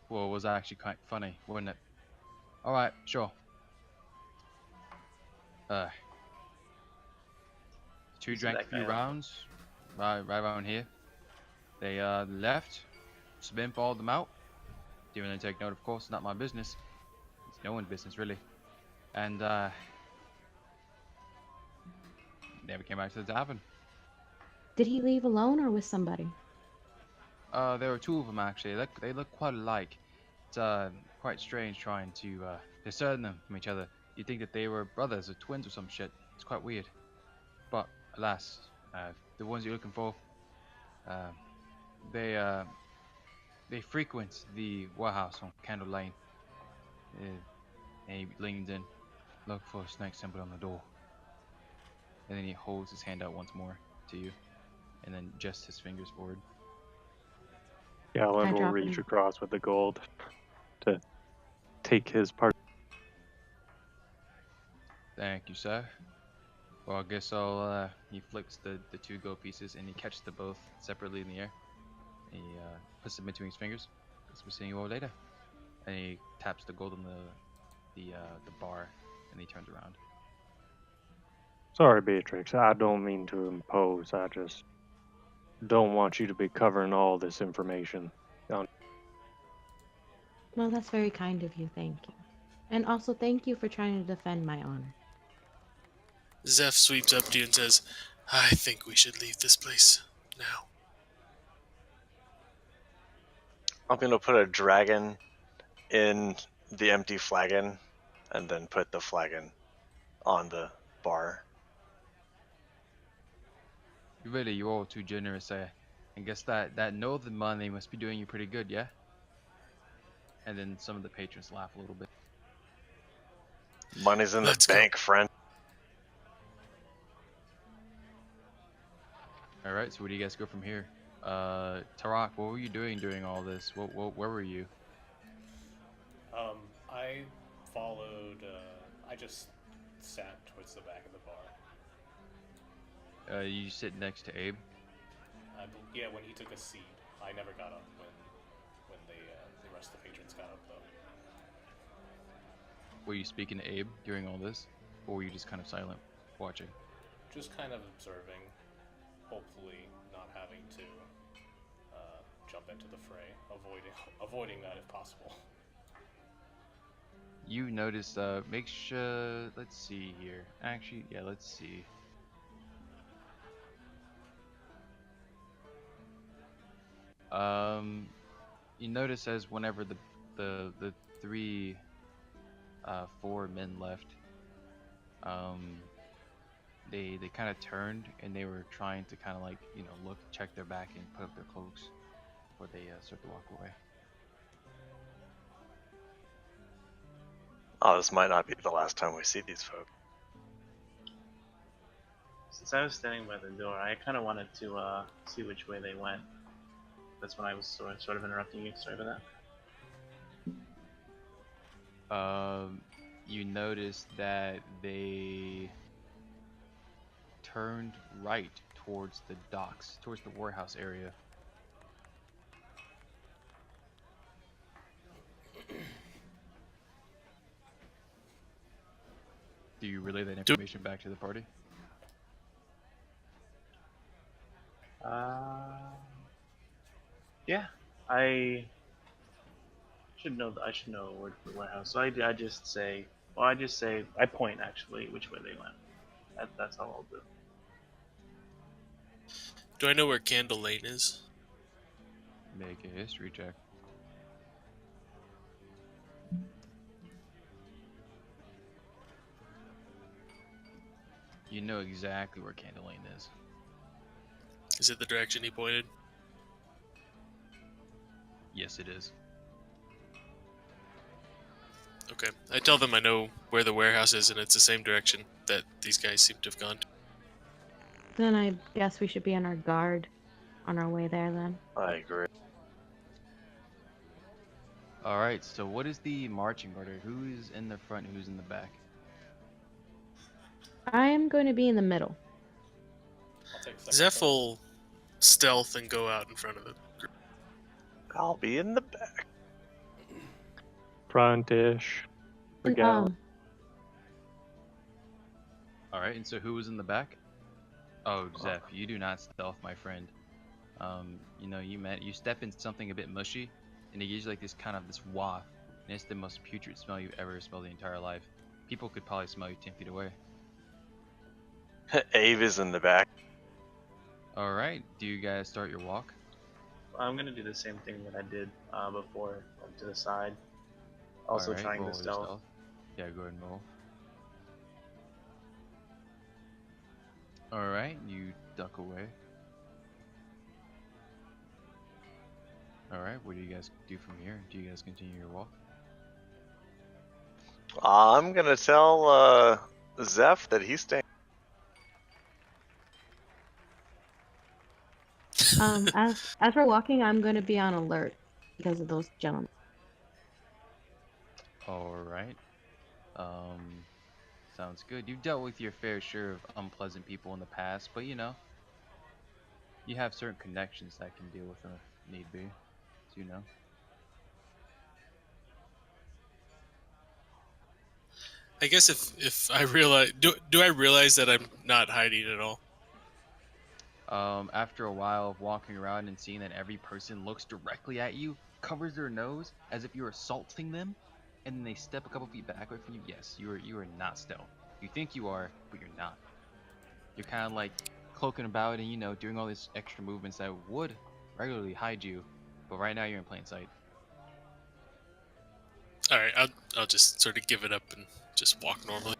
Well, it was actually quite funny, wasn't it? All right, sure. Uh, two See drank a that few guy out. rounds, right around here. They left. Spin followed them out. Didn't really take note, of course. Not my business. It's no one's business, really. And never came back to the tavern. Did he leave alone or with somebody? There were two of them actually. They look quite alike. It's quite strange trying to discern them from each other. You'd think that they were brothers or twins or some shit. It's quite weird. But alas, the ones you're looking for, uh, they uh, they frequent the warehouse on Candle Lane. Uh, and he leans in, look for a snake symbol on the door, and then he holds his hand out once more to you, and then gests his fingers forward. Galen I will drop reach him. across with the gold to take his part. Thank you, sir. Well, I guess he flicks the two gold pieces and he catches them both separately in the air. He puts them between his fingers. Guess we'll see you all later. And he taps the gold on the bar, and he turns around. Sorry, Beatrix, I don't mean to impose. I just don't want you to be covering all this information. Well, that's very kind of you, thank you. And also thank you for trying to defend my honor. Zeph sweeps up to you and says, I think we should leave this place now. I'm gonna put a dragon in the empty flagon, and then put the flagon on the bar. Really, you're all too generous, eh? I guess that northern money must be doing you pretty good, yeah? And then some of the patrons laugh a little bit. Money's in Let's the go. bank, friend. All right, so where do you guys go from here? Tarak, what were you doing during all this? Where were you? I followed. I just sat towards the back of the bar. You sit next to Abe. Yeah, when he took a seat, I never got up when the rest of the patrons got up though. Were you speaking to Abe during all this, or were you just kind of silent, watching? Just kind of observing, hopefully not having to jump into the fray, avoiding that if possible. You notice, make sure, let's see here. Actually, yeah, let's see. You notice as whenever the three, four men left, they kind of turned and they were trying to kind of like, look, check their back and put up their cloaks before they start to walk away. Oh, this might not be the last time we see these folks. Since I was standing by the door, I kind of wanted to see which way they went. That's when I was sort of interrupting you. Sorry about that. You notice that they turned right towards the docks, towards the warehouse area. Do you relay that information back to the party? Yeah, I should know. I should know a word for warehouse. So I just say. Well, I point actually which way they went. That's all I'll do. Do I know where Candle Lane is? Make a history check. You know exactly where Candle Lane is. Is it the direction he pointed? Yes, it is. Okay. I tell them I know where the warehouse is and it's the same direction that these guys seem to have gone to. Then I guess we should be on our guard on our way there then. I agree. Alright, so what is the marching order? Who is in the front, who's in the back? I am going to be in the middle. I'll take second. Zeph will stealth and go out in front of the group. I'll be in the back. front-ish. And, Forget. All right, and so who was in the back? Oh, Zeph, you do not stealth, my friend. You know, you step in something a bit mushy, and it gives you like this kind of this waft, and it's the most putrid smell you've ever smelled in your entire life. People could probably smell you 10 feet away. Abe is in the back. All right, do you guys start your walk? I'm gonna do the same thing that I did before, like to the side. All Also right, trying roll to your stealth. Yeah, go ahead and roll. All right, you duck away. All right, what do you guys do from here? Do you guys continue your walk? I'm gonna tell Zeph that he's staying. As we're walking, I'm going to be on alert because of those gentlemen. All right. Um, Sounds good. You've dealt with your fair share of unpleasant people in the past, but you know, you have certain connections that can deal with them if need be. So, you know. I guess if I realize, do I realize that I'm not hiding at all? After a while of walking around and seeing that every person looks directly at you, covers their nose as if you're assaulting them, and then they step a couple feet back away from you, yes, you are not stealth. You think you are, but you're not. You're kind of like cloaking about and, you know, doing all these extra movements that would regularly hide you, but right now you're in plain sight. All right, I'll just sort of give it up and just walk normally.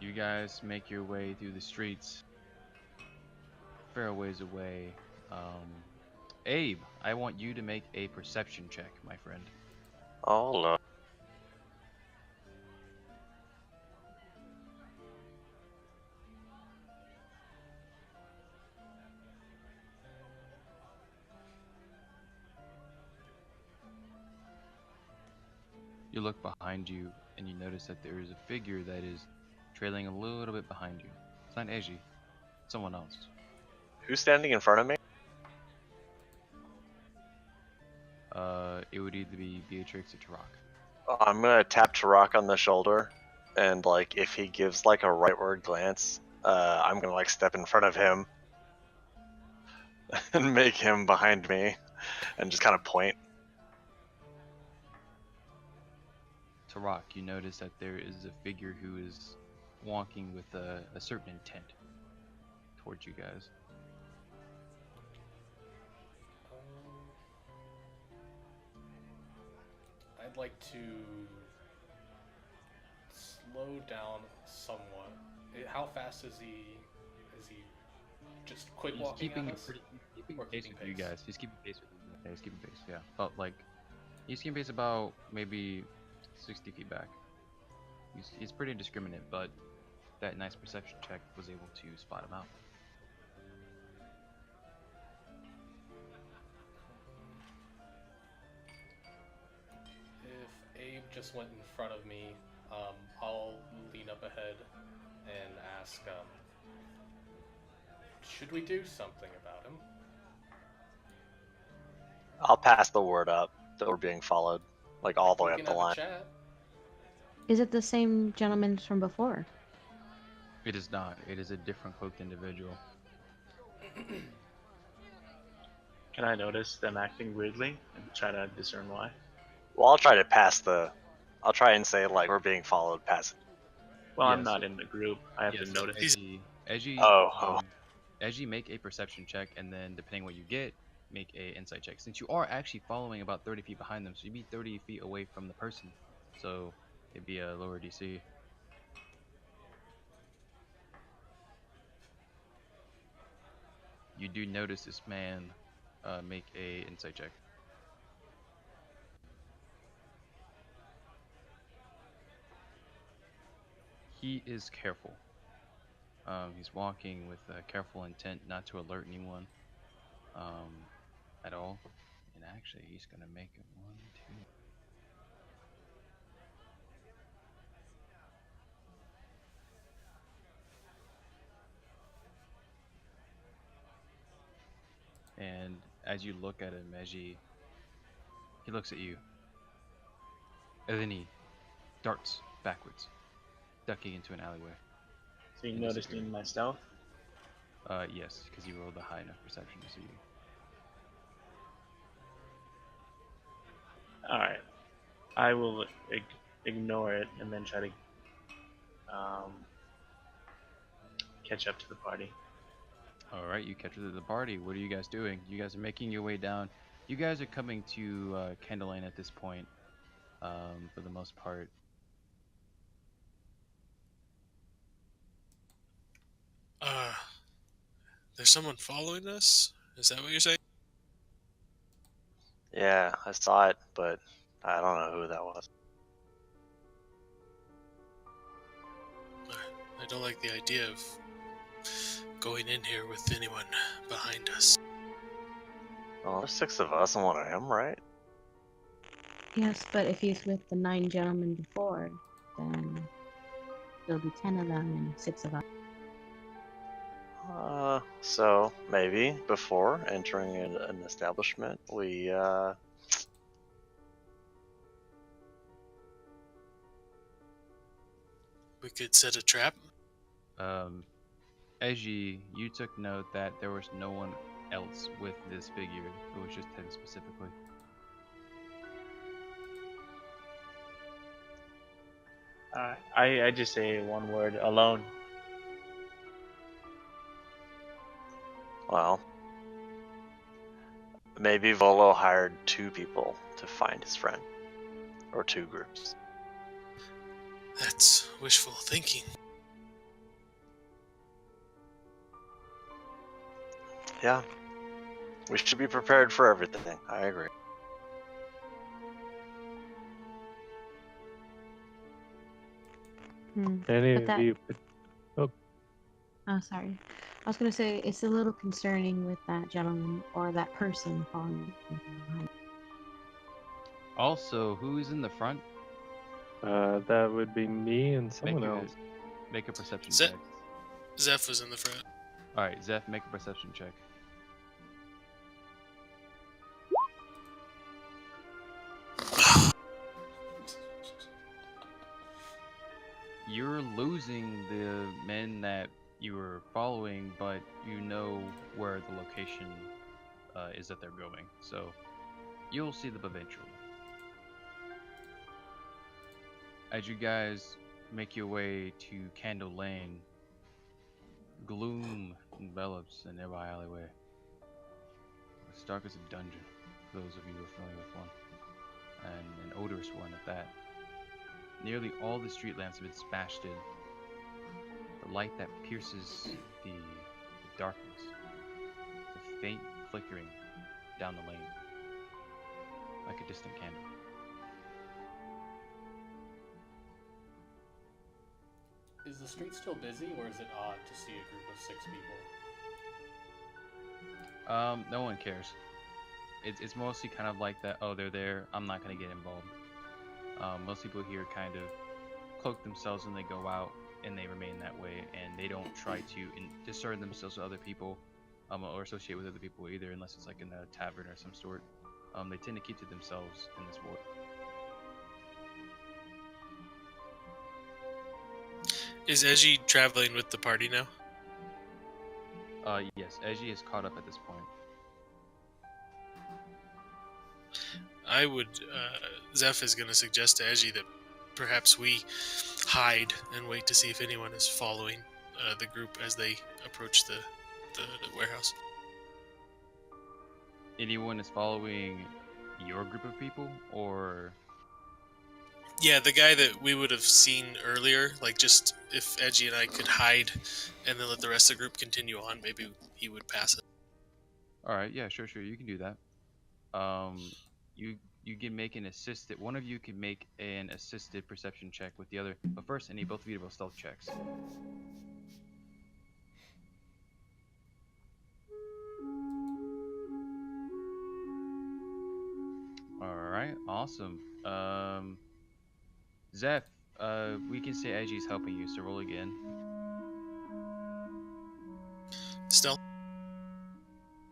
You guys make your way through the streets, fair ways away. Abe, I want you to make a perception check, my friend. Oh no. You look behind you and you notice that there is a figure that is trailing a little bit behind you. It's not Eji, it's someone else. Who's standing in front of me? It would either be Beatrix or Tarak. I'm gonna tap Tarak on the shoulder, and like if he gives like a rightward glance, I'm gonna like step in front of him and make him behind me, and just kind of point. Tarak, you notice that there is a figure who is walking with a certain intent towards you guys. I'd like to slow down somewhat. How fast is he? Is he just quick He's walking keeping at a us? pretty keeping Or pace keeping with you pace? guys. He's keeping pace with you. Yeah, he's keeping pace. Yeah, but like he's keeping pace about maybe 60 feet back. He's pretty indiscriminate, but that nice perception check was able to spot him out. If Abe just went in front of me, I'll lean up ahead and ask, should we do something about him? I'll pass the word up that we're being followed, like all the way We up can the have line. a chat. Is it the same gentleman from before? It is not. It is a different cloaked individual. Can I notice them acting weirdly and try to discern why? Well, I'll try to pass the. I'll try and say like we're being followed. Pass it. Well, I'm Yes. not in the group. I have to Yes, notice. Eji, Oh. Eji, make a perception check, and then depending what you get, make a insight check. Since you are actually following about 30 feet behind them, so you'd be 30 feet away from the person, so it'd be a lower DC. You do notice this man make a insight check. He is careful. He's walking with a careful intent not to alert anyone at all. And actually, he's going to make it 1, 2. And as you look at him, he looks at you, and then he darts backwards, ducking into an alleyway. So you And noticed disappeared. in my stealth? Yes, because you rolled a high enough perception to see you. Alright. I will ignore it and then try to catch up to the party. All right, you catch up to the party. What are you guys doing? You guys are making your way down. You guys are coming to Candle Lane at this point, for the most part. There's someone following us? Is that what you're saying? Yeah, I saw it, but I don't know who that was. I don't like the idea of going in here with anyone behind us. Well, there's 6 of us and one of him, right? Yes, but if he's with the 9 gentlemen before, then there'll be 10 of them and 6 of us. So maybe before entering an establishment, we We could set a trap. Eji, you took note that there was no one else with this figure. It was just him specifically. I just say one word, alone. well, maybe Volo hired 2 people to find his friend, or 2 groups. That's wishful thinking. Yeah, we should be prepared for everything. I agree. Any But of that- you? Oh, sorry. I was gonna say it's a little concerning with that gentleman or that person falling behind. Also, who's in the front? That would be me and someone Make a, else. make a perception Ze- check. Zeph was in the front. All right, Zeph, make a perception check. You're losing the men that you were following, but you know where the location is that they're going. So you'll see them eventually. As you guys make your way to Candle Lane, gloom envelops the nearby alleyway. It's dark as a dungeon, for those of you who are familiar with one, and an odorous one at that. Nearly all the street lamps have been smashed in. The light that pierces the darkness, the faint flickering down the lane, like a distant candle. Is the street still busy, or is it odd to see a group of 6 people? No one cares. It's mostly kind of like that. Oh, they're there. I'm not gonna get involved. Most people here kind of cloak themselves when they go out, and they remain that way, and they don't try to discern themselves with other people, or associate with other people either, unless it's like in a tavern or some sort. They tend to keep to themselves in this world. Is Eji traveling with the party now? Yes, Eji is caught up at this point. I would. Zeph is going to suggest to Eji that perhaps we hide and wait to see if anyone is following the group as they approach the warehouse. Anyone is following your group of people, or Yeah, the guy that we would have seen earlier, like just if Eji and I could hide and then let the rest of the group continue on, maybe he would pass it. all right, yeah, sure, you can do that. You can make an assisted. One of you can make an assisted perception check with the other, but first I need both of you to roll stealth checks. All right, awesome. Zeph, we can say Eji's helping you, so roll again. Stealth.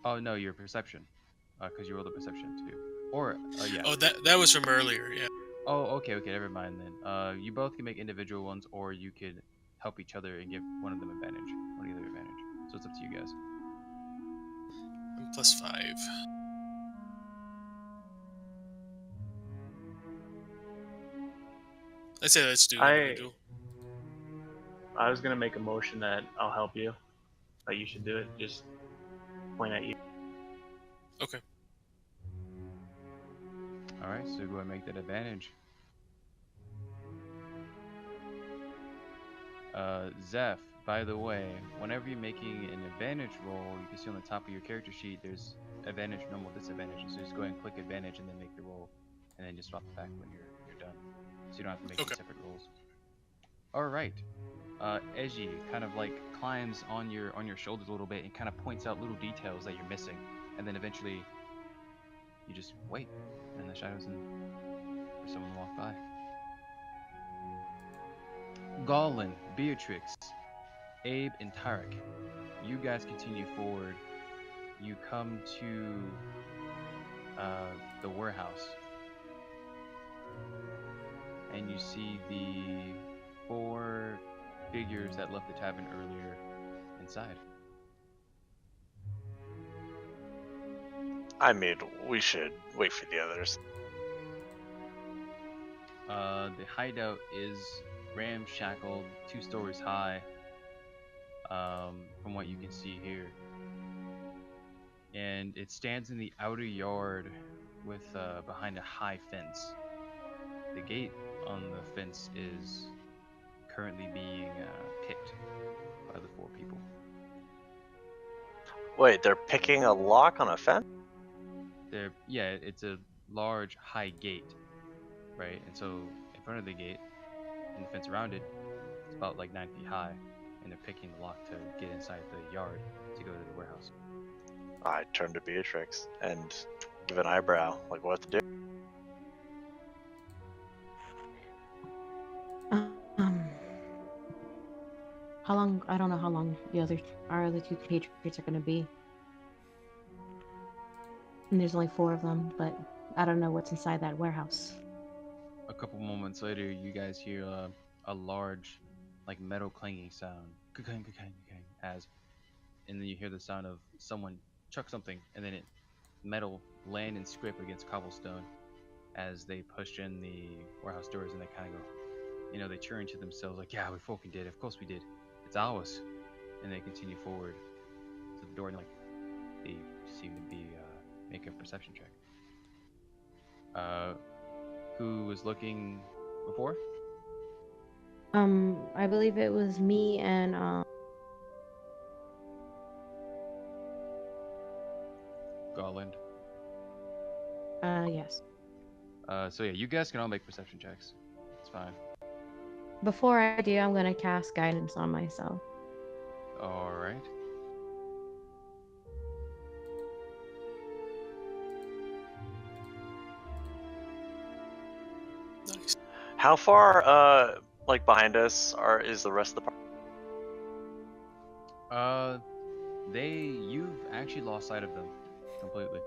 Oh no, your perception. because you rolled a perception too. Or yeah. Oh, that was from earlier. Yeah. Oh, okay, never mind then. You both can make individual ones, or you could help each other and give one of them advantage, one of the other advantage. So it's up to you guys. I'm +5. I say let's do individual. I was gonna make a motion that I'll help you. That you should do it. Just point at you. Okay. All right, so go ahead and make that advantage. Zeph, by the way, whenever you're making an advantage roll, you can see on the top of your character sheet there's advantage, normal, disadvantage. So just go ahead and click advantage and then make the roll, and then just swap it back when you're done. So you don't have to make two separate rolls. All right. Eji kind of like climbs on your shoulders a little bit and kind of points out little details that you're missing, and then eventually you just wait in the shadows and for someone to walk by. Goblin, Beatrix, Abe, and Tarek, you guys continue forward. You come to the warehouse, and you see the 4 figures that left the tavern earlier inside. I mean, we should wait for the others. The hideout is ramshackled, 2 stories high, from what you can see here. And it stands in the outer yard with behind a high fence. The gate on the fence is currently being picked by the 4 people. Wait, they're picking a lock on a fence? Yeah, it's a large high gate, right? And so in front of the gate and the fence around it, it's about like 9 feet high, and they're picking the lock to get inside the yard to go to the warehouse. I turn to Beatrix and give an eyebrow, like what to do. How long? I don't know how long our other 2 patriots are gonna be. And there's only 4 of them, but I don't know what's inside that warehouse. A couple moments later, you guys hear a large, like metal clanging sound, as, and then you hear the sound of someone chuck something, and then metal land and scrape against cobblestone as they push in the warehouse doors, and they kind of go, they cheer into themselves like, yeah, we fucking did, of course we did, it's ours, and they continue forward to the door, and like they seem to be making a perception check. Who was looking before? I believe it was me and Garland. Yes. So yeah, you guys can all make perception checks. It's fine. Before I do, I'm gonna cast guidance on myself. All right. Nice. How far, like behind us, is the rest of the party? You've actually lost sight of them completely.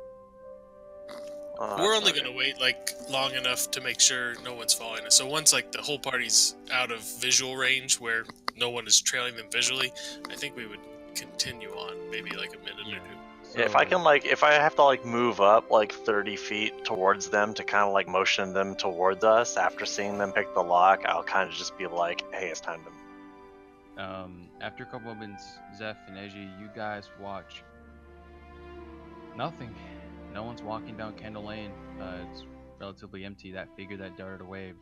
We're only Okay. gonna wait like long enough to make sure no one's following us. So once like the whole party's out of visual range where no one is trailing them visually, I think we would continue on maybe like a minute or two. Yeah, if I can if I have to move up like 30 feet towards them to kind of motion them towards us after seeing them pick the lock, I'll kind of just be like, hey, it's time to. After a couple moments, Zeph and Eji, you guys watch nothing. No one's walking down Kendall Lane. It's relatively empty. That figure that darted away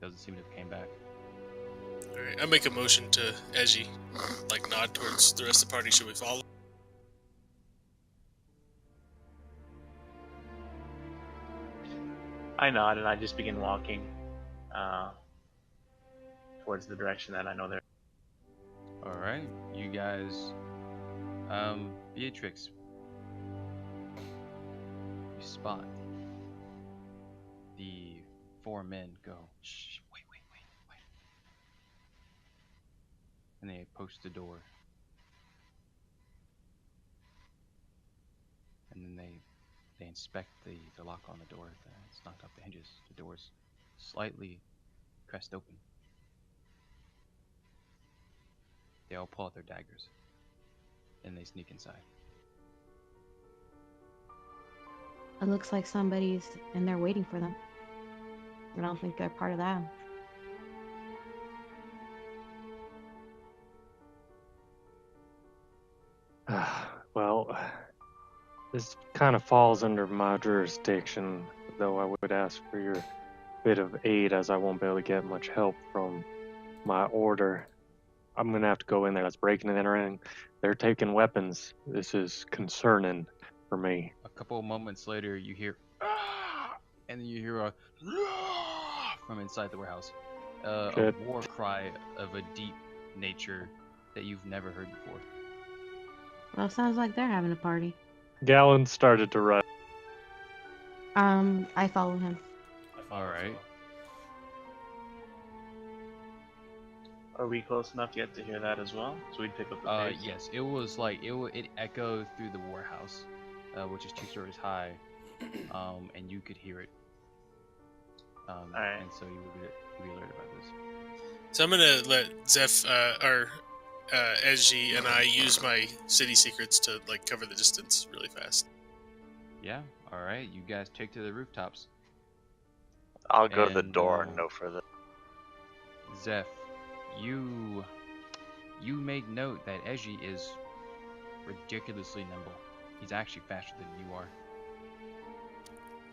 doesn't seem to have came back. Alright, I make a motion to Eji, like nod towards the rest of the party. Should we follow? I nod and I just begin walking towards the direction that I know they're. All right, you guys. Beatrix, you spot the 4 men go. Shh, wait. And they approach the door. And then they inspect the lock on the door. It's knocked off the hinges. The door's slightly pressed open. They all pull out their daggers, and they sneak inside. It looks like somebody's in there waiting for them. I don't think they're part of that. Well, this kind of falls under my jurisdiction, though I would ask for your bit of aid as I won't be able to get much help from my order. I'm gonna have to go in there. That's breaking and entering. They're taking weapons. This is concerning for me. A couple of moments later, you hear, "Ah!" and then you hear a "Ah!" from inside the warehouse. A Shit. war cry of a deep nature that you've never heard before. Well, sounds like they're having a party. Gallon started to run. I follow him. I follow All right. Phil. Are we close enough yet to hear that as well? So we'd pick up the pace? Yes, it was like it echoed through the warehouse, which is 2 stories high, and you could hear it. Alright. And so you would be alerted about this. So I'm gonna let Zeph or Edgy and I use my city secrets to like cover the distance really fast. Yeah. All right. You guys take to the rooftops. I'll go to the And, door, no further. Zeph, you make note that Eji is ridiculously nimble. He's actually faster than you are.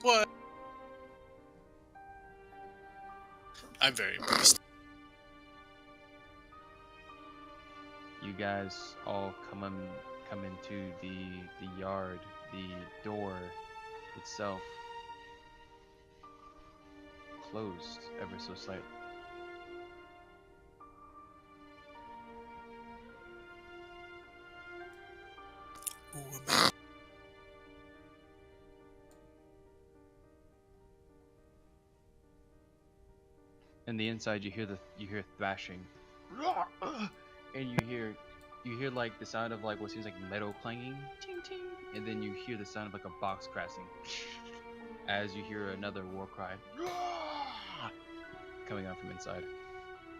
What? I'm very impressed. You guys all come into the yard. The door itself closed ever so slightly. Ooh, I'm And the inside, you hear thrashing, and you hear like the sound of like what seems like metal clanging, ting ting, and then you hear the sound of like a box crashing, as you hear another war cry coming out from inside,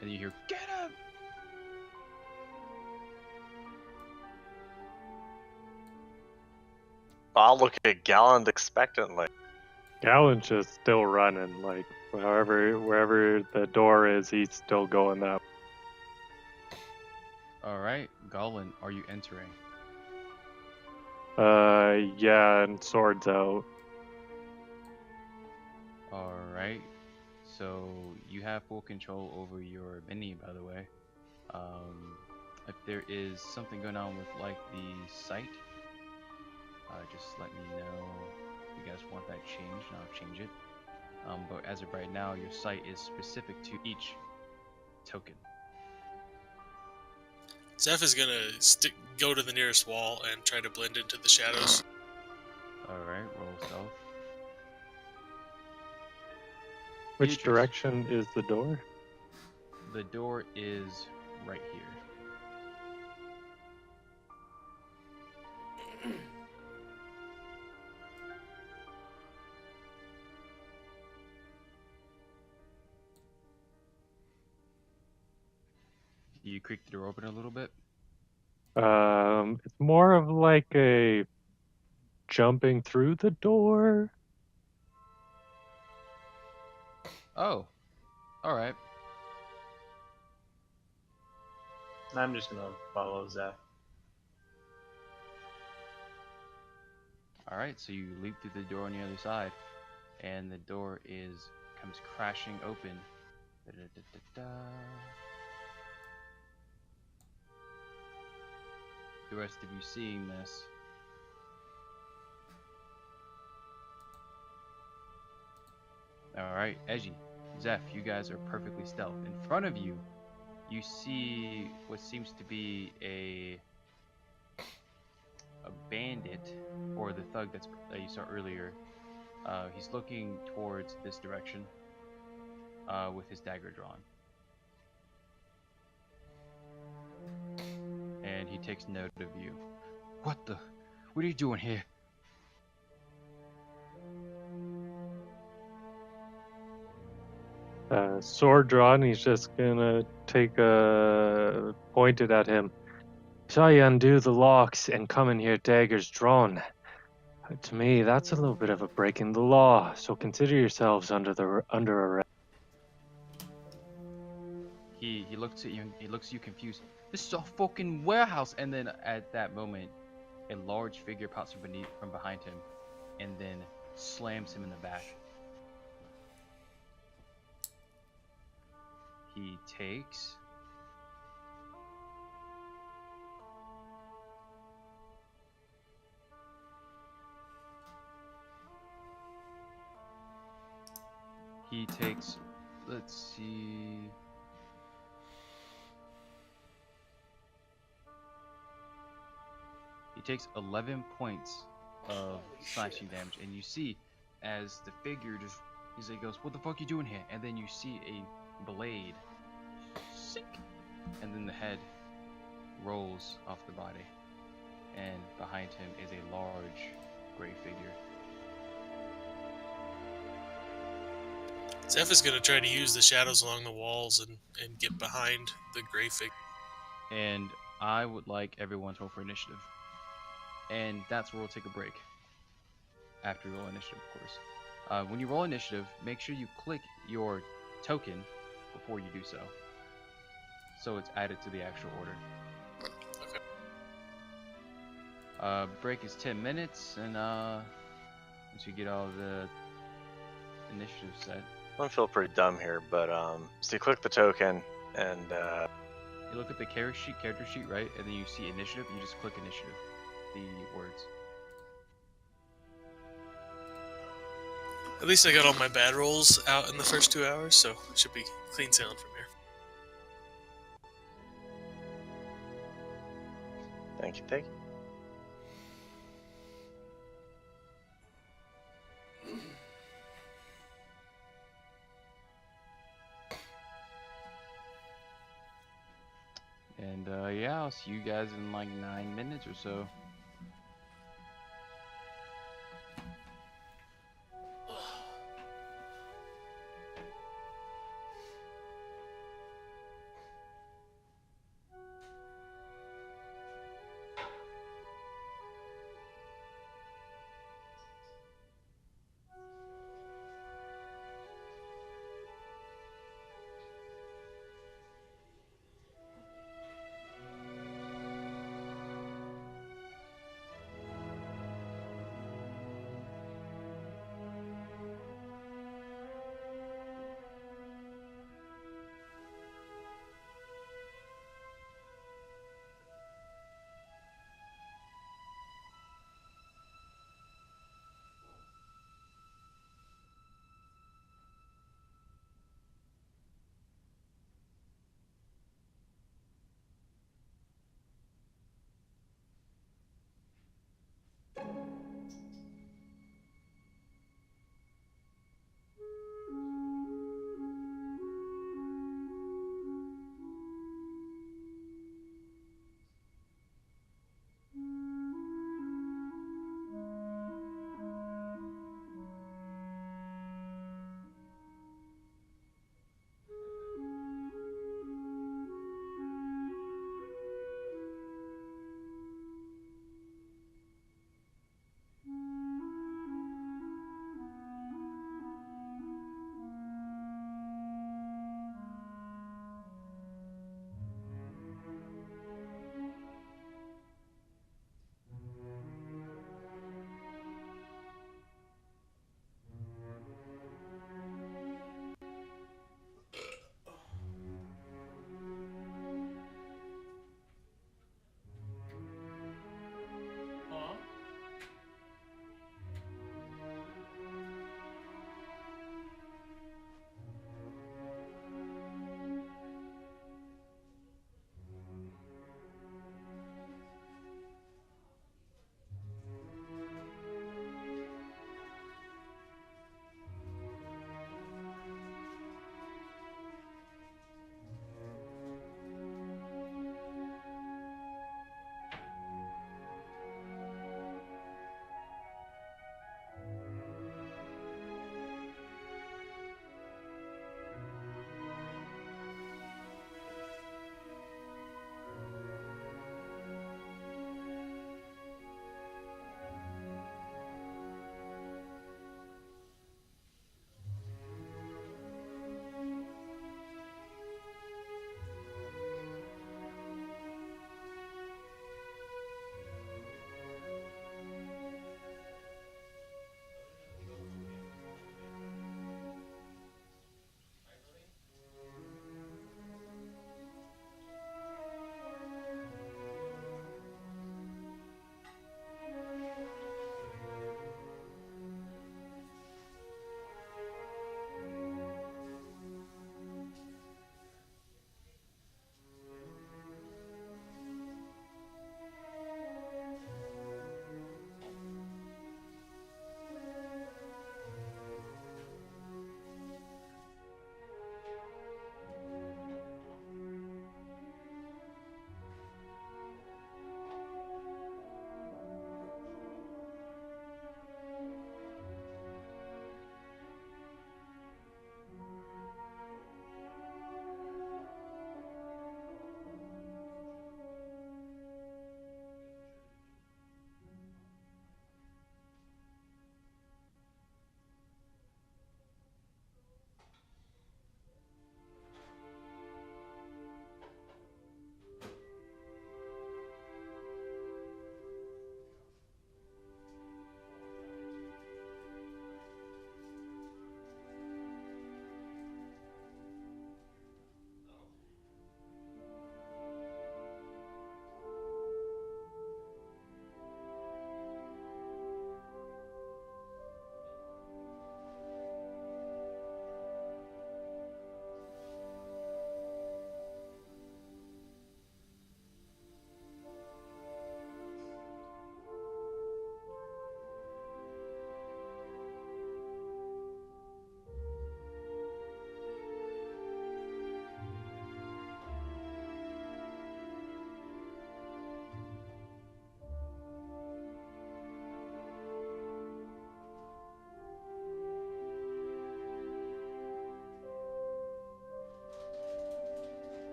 and you hear "Get him!" I'll look at Galland expectantly. Gallon's just still running. Like wherever the door is, he's still going that. All right, Goblin, are you entering? Yeah, and swords out. All right. So you have full control over your mini, by the way. If there is something going on with like the site, just let me know if you guys want that changed, and I'll change it. But as of right now, your site is specific to each token. Zeph is gonna go to the nearest wall and try to blend into the shadows. All right, roll stealth. Which Beatrice. direction is the door? The door is right here. You creak the door open a little bit. It's more of like a jumping through the door. Oh, all right. I'm just gonna follow Zeph. All right, so you leap through the door on the other side, and the door comes crashing open. Da-da-da-da-da. The rest of you seeing this, all right, Edgy, Zeph, you guys are perfectly stealth. In front of you, you see what seems to be a bandit, or the thug that you saw earlier. He's looking towards this direction with his dagger drawn. And he takes note of you. What are you doing here? Sword drawn, he's just gonna take a pointed at him. Saw you undo the locks and come in here daggers drawn. To me, that's a little bit of a break in the law, so consider yourselves under arrest. He looks at you. He looks at you confused. This is a fucking warehouse. And then at that moment, a large figure pops from behind him, and then slams him in the back. He takes. He takes. Let's see. He takes 11 points of slashing damage, and you see as the figure just he goes, "What the fuck you doing here?" And then you see a blade sink, and then the head rolls off the body, and behind him is a large gray figure. Zeph is going to try to use the shadows along the walls and get behind the gray figure. And I would like everyone to roll for initiative. And that's where we'll take a break. After you roll initiative, of course. When you roll initiative, make sure you click your token before you do so. So it's added to the actual order. Okay. Break is 10 minutes, and once you get all the initiative set. I feel pretty dumb here, but so you click the token and you look at the character sheet, right? And then you see initiative, and you just click initiative, the words. At least I got all my bad rolls out in the first 2 hours, so it should be clean sailing from here. thank you. And yeah, I'll see you guys in like 9 minutes or so.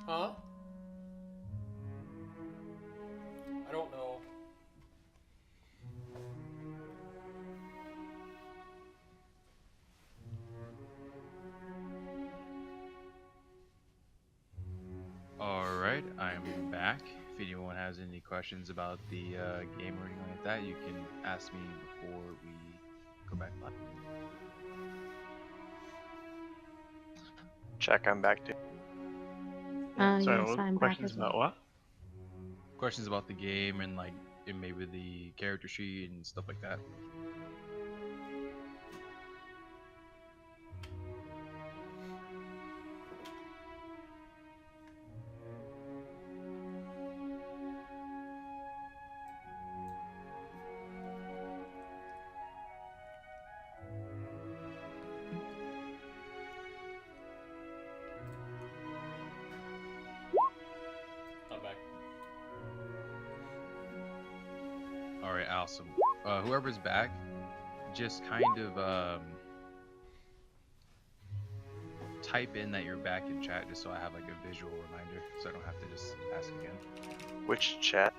Huh? I don't know. Alright, I'm back. If anyone has any questions about the game or anything like that, you can ask me before we go back live. Check, I'm back, dude. Sorry, Yes, what I'm back questions as about well. what? Questions about the game and like and maybe the character sheet and stuff like that. I'm back. Alright, awesome. Whoever's back, just kind of type in that you're back in chat just so I have like a visual reminder so I don't have to just ask again. Which chat?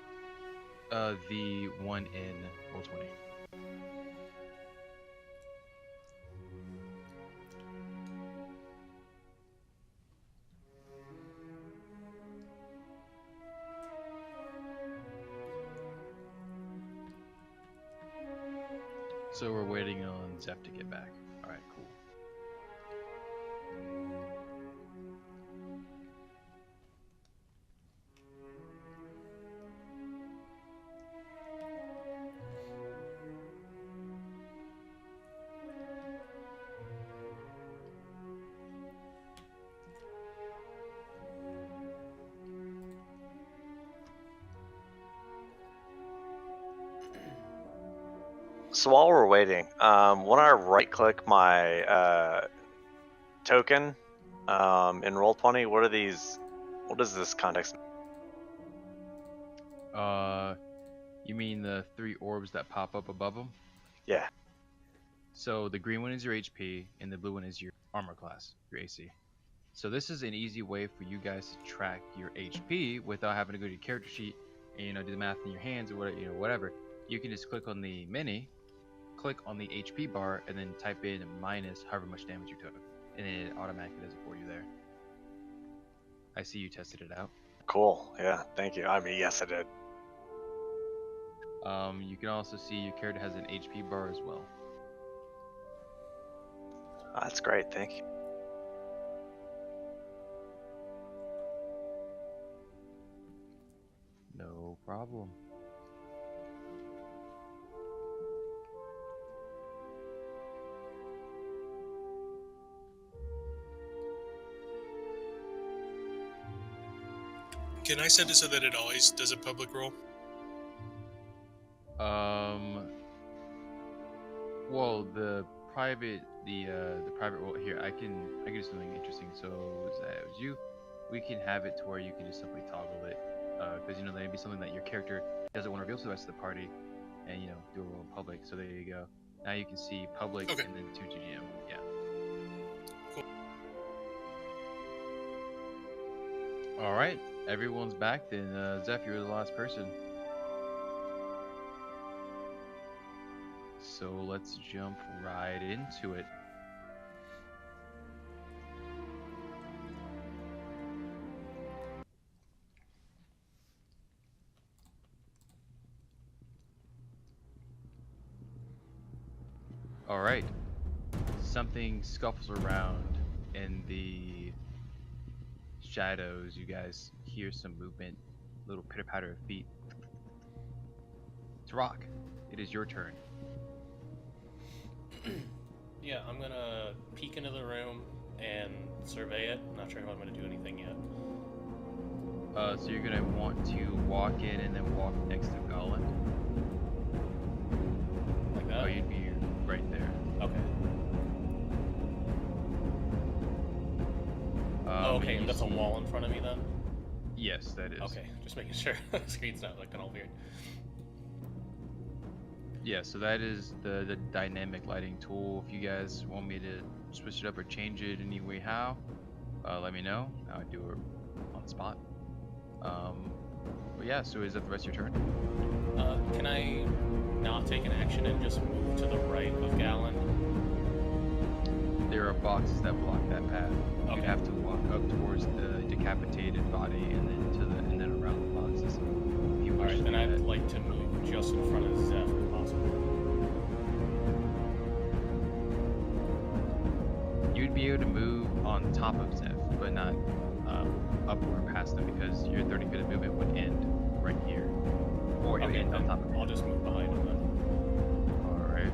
The one in Roll20. So we're waiting on Zeph to get back. Alright, cool. So while we're waiting, when I right-click my token in Roll20, what are these? What is this context? You mean the 3 orbs that pop up above them? Yeah. So the green one is your HP, and the blue one is your armor class, your AC. So this is an easy way for you guys to track your HP without having to go to your character sheet and do the math in your hands or whatever. Whatever. You can just click on the mini, click on the HP bar, and then type in minus however much damage you took, and it automatically does it for you there. I see you tested it out. Cool. Yeah. Thank you. I mean, yes, I did. You can also see your character has an HP bar as well. That's great. Thank you. No problem. Can I set it so that it always does a public roll? Well, the private role here, I can do something interesting. So is that it was you? We can have it to where you can just simply toggle it, because there may be something that your character doesn't want to reveal to the rest of the party, and do a roll in public. So there you go. Now you can see public Okay. and then to GM. Yeah. Cool. All right, everyone's back. Then Zeph, you're the last person. So let's jump right into it. All right. Something scuffles around in the shadows. You guys hear some movement, little pitter patter of feet. Tarak, it is your turn. Yeah, I'm gonna peek into the room and survey it. I'm not sure if I'm gonna do anything yet. So you're gonna want to walk in and then walk next to Garland. Like that? Oh, you'd be right there. Okay. Okay, you and that's a see- wall in front of me then? Yes, that is. Okay, just making sure the screen's not looking all weird. Yeah, so that is the dynamic lighting tool. If you guys want me to switch it up or change it any way how, let me know. I'll do it on the spot. But yeah, so is that the rest of your turn? Can I not take an action and just move to the right of Gallon? There are boxes that block that path. Okay. You'd have to walk up towards the decapitated body and then around the boxes. If you wish Alright, to then do I'd that. like to move just in front of Zeph if possible. You'd be able to move on top of Zeph, but not up or past him because your 30 feet of movement would end right here. Or it would Okay, end on then top of him. I'll just move behind him then. Alright.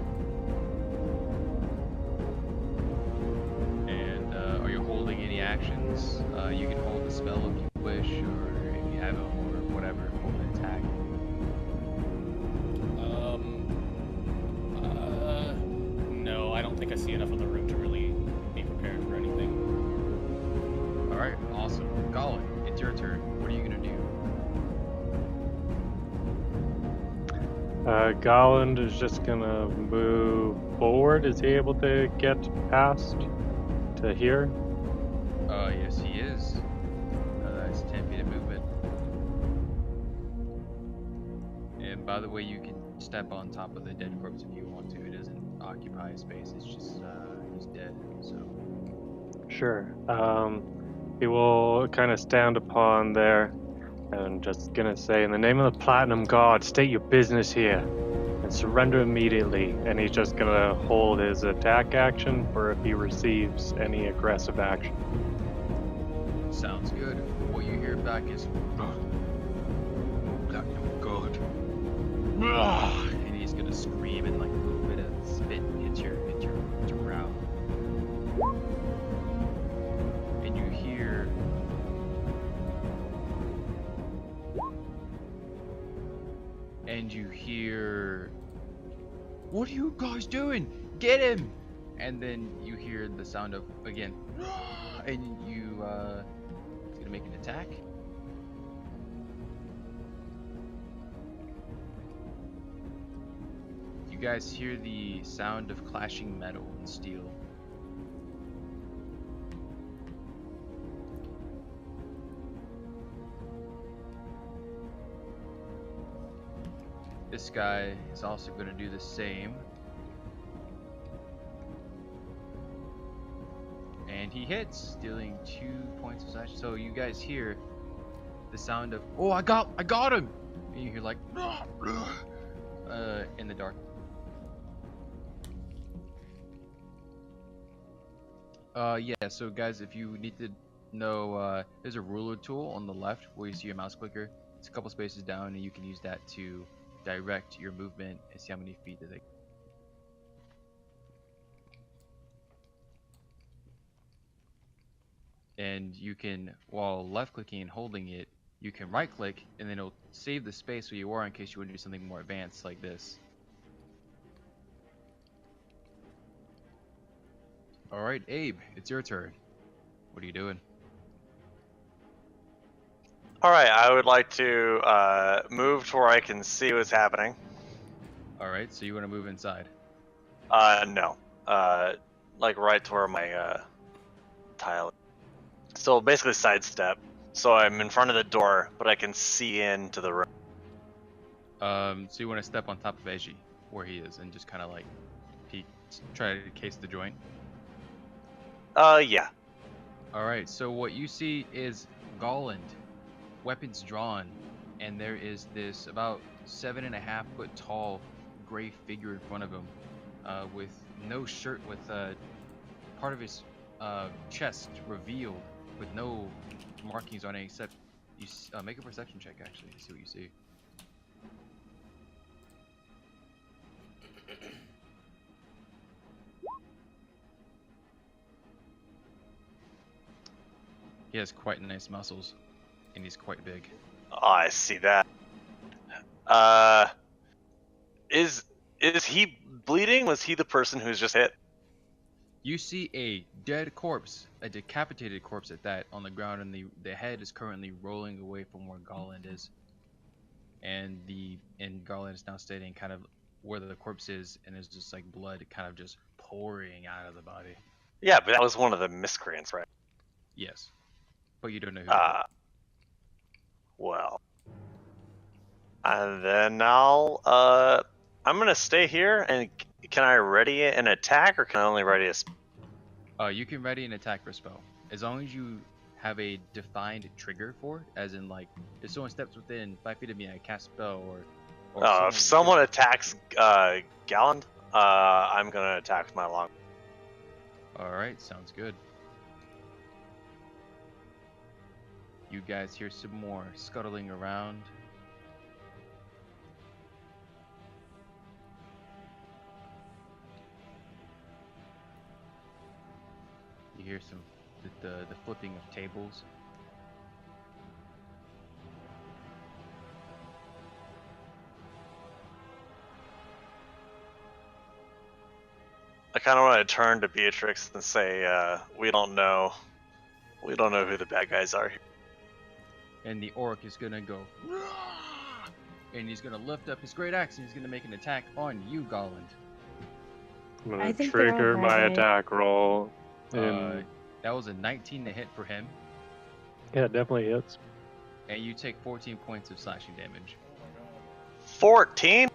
And are you holding any actions? You can hold the spell if you wish, or if you have it, or whatever, hold an attack. No, I don't think I see enough of the room to really be prepared for anything. Alright, awesome. Gollum, it's your turn. What are you gonna do? Garland is just gonna move forward. Is he able to get past to here? Yes, he is. That's 10 feet of movement. And by the way, you can step on top of the dead corpse if you want to. It doesn't occupy space. It's just he's dead. So Sure. He will kind of stand upon there and just gonna say, in the name of the Platinum Guard, state your business here and surrender immediately. And he's just gonna hold his attack action for if he receives any aggressive action. sounds good. What you hear back is Platinum God. And he's gonna scream and like a little bit of spit hits your brow. And you hear what are you guys doing? Get him! And then you hear the sound of again and you he's gonna make an attack. You guys hear the sound of clashing metal and steel. This guy is also going to do the same. And he hits, dealing 2 points of slashing. So you guys hear the sound of, oh, I got him! And you hear like, in the dark. Yeah, so guys, if you need to know, there's a ruler tool on the left where you see your mouse clicker. It's a couple spaces down, and you can use that to direct your movement and see how many feet that they. And you can, while left clicking and holding it, you can right click and then it'll save the space where you are in case you want to do something more advanced like this. Alright, Abe, it's your turn. What are you doing? Alright, I would like to move to where I can see what's happening. Alright, so you want to move inside. No. Like right to where my tile is. So basically sidestep. So I'm in front of the door, but I can see into the room. So you want to step on top of Eji, where he is, and just kind of like peek, try to case the joint. Yeah. Alright, so what you see is Golland, weapons drawn, and there is this about 7.5 foot tall gray figure in front of him, with no shirt, with part of his chest revealed, with no markings on it except you make a perception check actually to see what you see. He has quite nice muscles, and he's quite big. Oh, I see that. Is he bleeding? Was he the person who's just hit? You see a dead corpse, a decapitated corpse at that, on the ground, and the head is currently rolling away from where Golland is. And Garland is now standing kind of where the corpse is, and there's just like blood kind of just pouring out of the body. Yeah, but that was one of the miscreants, right? Yes, but you don't know who. Well, and then I'm gonna stay here, and can I ready an attack, or can I only ready a? You can ready an attack for spell as long as you have a defined trigger for it, as in like if someone steps within 5 feet of me, I cast spell or If someone attacks Galland, I'm gonna attack with my long. All right, sounds good. You guys hear some more scuttling around. You hear some the flipping of tables. I kind of want to turn to Beatrix and say, we don't know who the bad guys are here. And the orc is gonna go, and he's gonna lift up his great axe and he's gonna make an attack on you, Golland. I'm I gonna think they're all trigger my ready. attack roll. And That was a 19 to hit for him, yeah, it definitely hits. and you take 14 points of slashing damage. 14.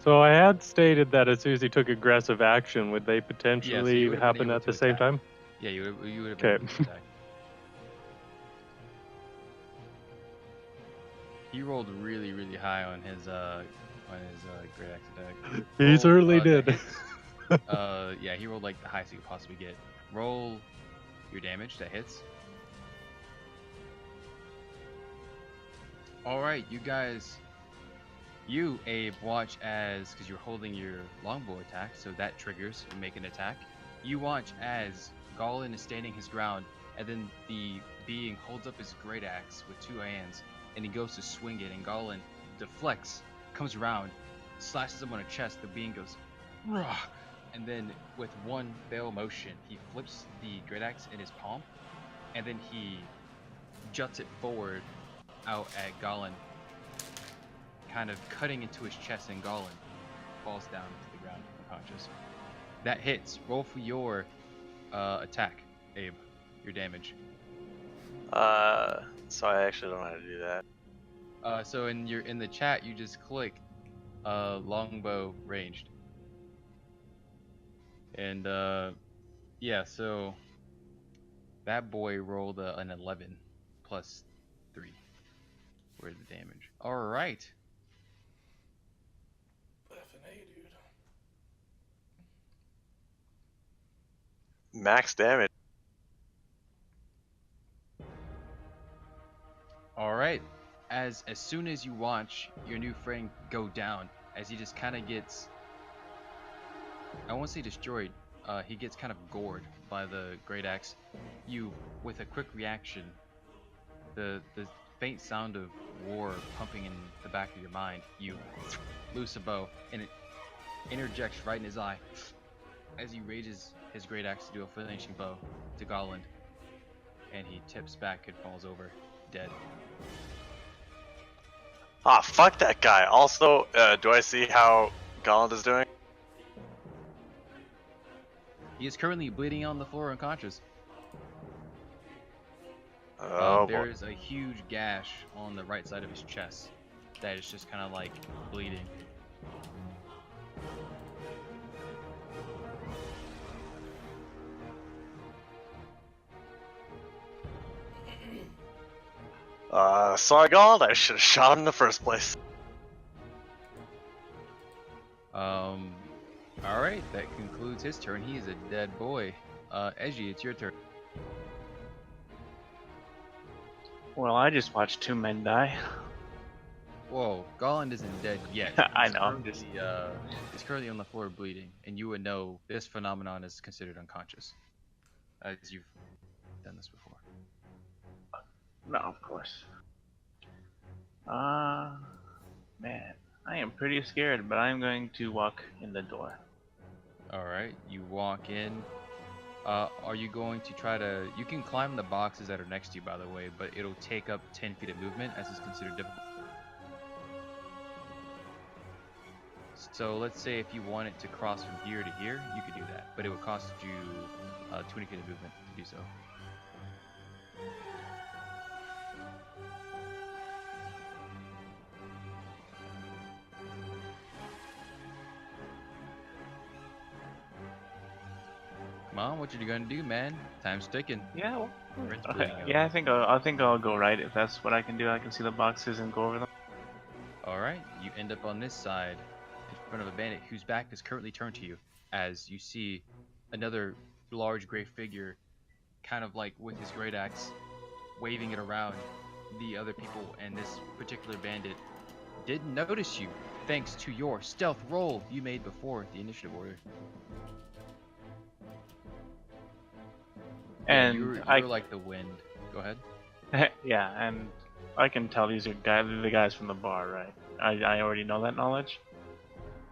So I had stated that as soon as he took aggressive action, would they potentially would've been happen able at to the same attack. time? Yeah, you would have Okay. been able to attack. He rolled really, really high on his great axe attack. He Roll, certainly that did. hits. Yeah, he rolled like the highest you could possibly get. Roll your damage. That hits. All right, you guys. You, Abe, watch as, because you're holding your longbow attack, so that triggers and make an attack. You watch as Gollin is standing his ground, and then the being holds up his great axe with two hands, and he goes to swing it, and Gollin deflects, comes around, slashes him on the chest. The being goes, "Rah!" And then with one fell motion, he flips the great axe in his palm, and then he juts it forward out at Gollin, kind of cutting into his chest, and Gollin falls down to the ground unconscious. That hits. Roll for your attack, Abe. Your damage. So I actually don't know how to do that. So in the chat, you just click longbow ranged. And yeah, so that boy rolled an 11 plus 3 for the damage. All right. F&A, dude. Max damage. All right. As soon as you watch your new friend go down, as he just kind of gets, I won't say destroyed, he gets kind of gored by the great axe. You, with a quick reaction, the faint sound of war pumping in the back of your mind, you loose a bow, and it interjects right in his eye as he raises his great axe to do a finishing blow to Golland, and he tips back and falls over dead. Ah, fuck that guy. Also, do I see how Golland is doing? He is currently bleeding on the floor unconscious. Oh There boy. is a huge gash on the right side of his chest that is just kind of like bleeding. Sorry, Golland. I should have shot him in the first place. All right, that concludes his turn. He is a dead boy. Eji, it's your turn. Well, I just watched two men die. Whoa, Golland isn't dead yet. I He's know, I'm currently, he's currently on the floor bleeding, and you would know this phenomenon is considered unconscious, as you've done this before. No, of course. Man, I am pretty scared, but I'm going to walk in the door. All right, you walk in. Are you going to try to? You can climb the boxes that are next to you, by the way, but it'll take up 10 feet of movement, as is considered difficult. So let's say if you wanted to cross from here to here, you could do that, but it would cost you 20 feet of movement to do so. on, what you gonna do, man? Time's ticking. Yeah. Well, Red's okay. bleeding out. Yeah, I think I'll go right if that's what I can do. I can see the boxes and go over them. All right, you end up on this side, in front of a bandit whose back is currently turned to you, as you see another large gray figure, kind of like with his great axe, waving it around the other people, and this particular bandit didn't notice you, thanks to your stealth roll you made before the initiative order. And you're I like the wind. Go ahead. yeah, and I can tell these are the guys from the bar, right? I already know that knowledge.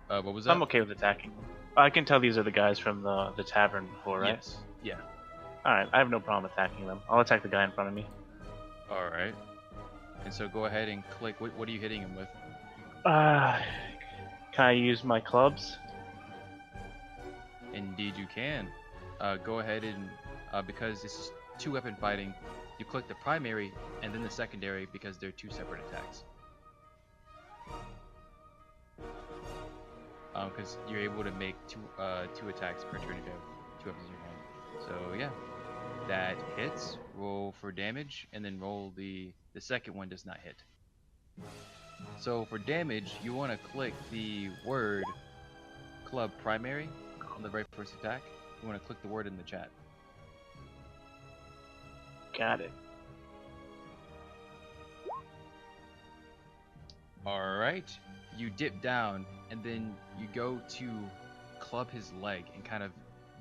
What was that? I'm okay with attacking them. I can tell these are the guys from the tavern before, right? Yes. Yeah. Alright, I have no problem attacking them. I'll attack the guy in front of me. All right. And so go ahead and click. What are you hitting him with? Can I use my clubs? Indeed, you can. Go ahead and because this is two-weapon fighting, you click the primary and then the secondary because they're two separate attacks. Because you're able to make two attacks per turn if you have two weapons in your hand. So yeah, that hits. Roll for damage, and then roll the second one does not hit. So for damage, you want to click the word club primary on the very first attack. You want to click the word in the chat. Got it. Alright, you dip down and then you go to club his leg and kind of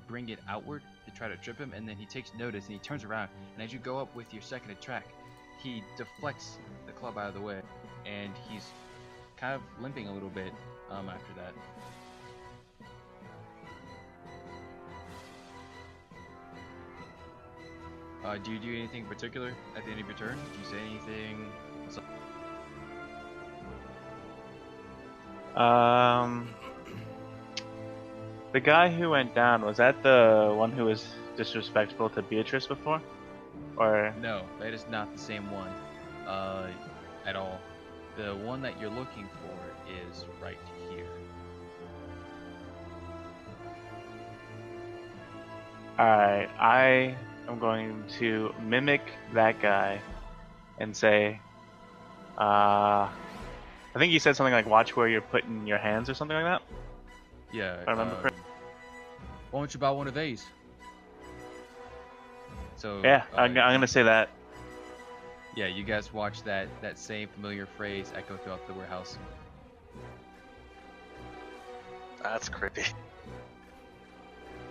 bring it outward to try to trip him, and then he takes notice and he turns around, and as you go up with your second attack, he deflects the club out of the way and he's kind of limping a little bit after that. Do you do anything in particular at the end of your turn? Do you say anything? The guy who went down, was that the one who was disrespectful to Beatrice before? Or No, that is not the same one at all. The one that you're looking for is right here. Alright, I am going to mimic that guy and say, I think he said something like, watch where you're putting your hands or something like that. Yeah. I remember correctly. Why don't you buy one of these? So Yeah, I'm gonna say that. yeah, you guys watch that same familiar phrase echo throughout the warehouse. That's creepy.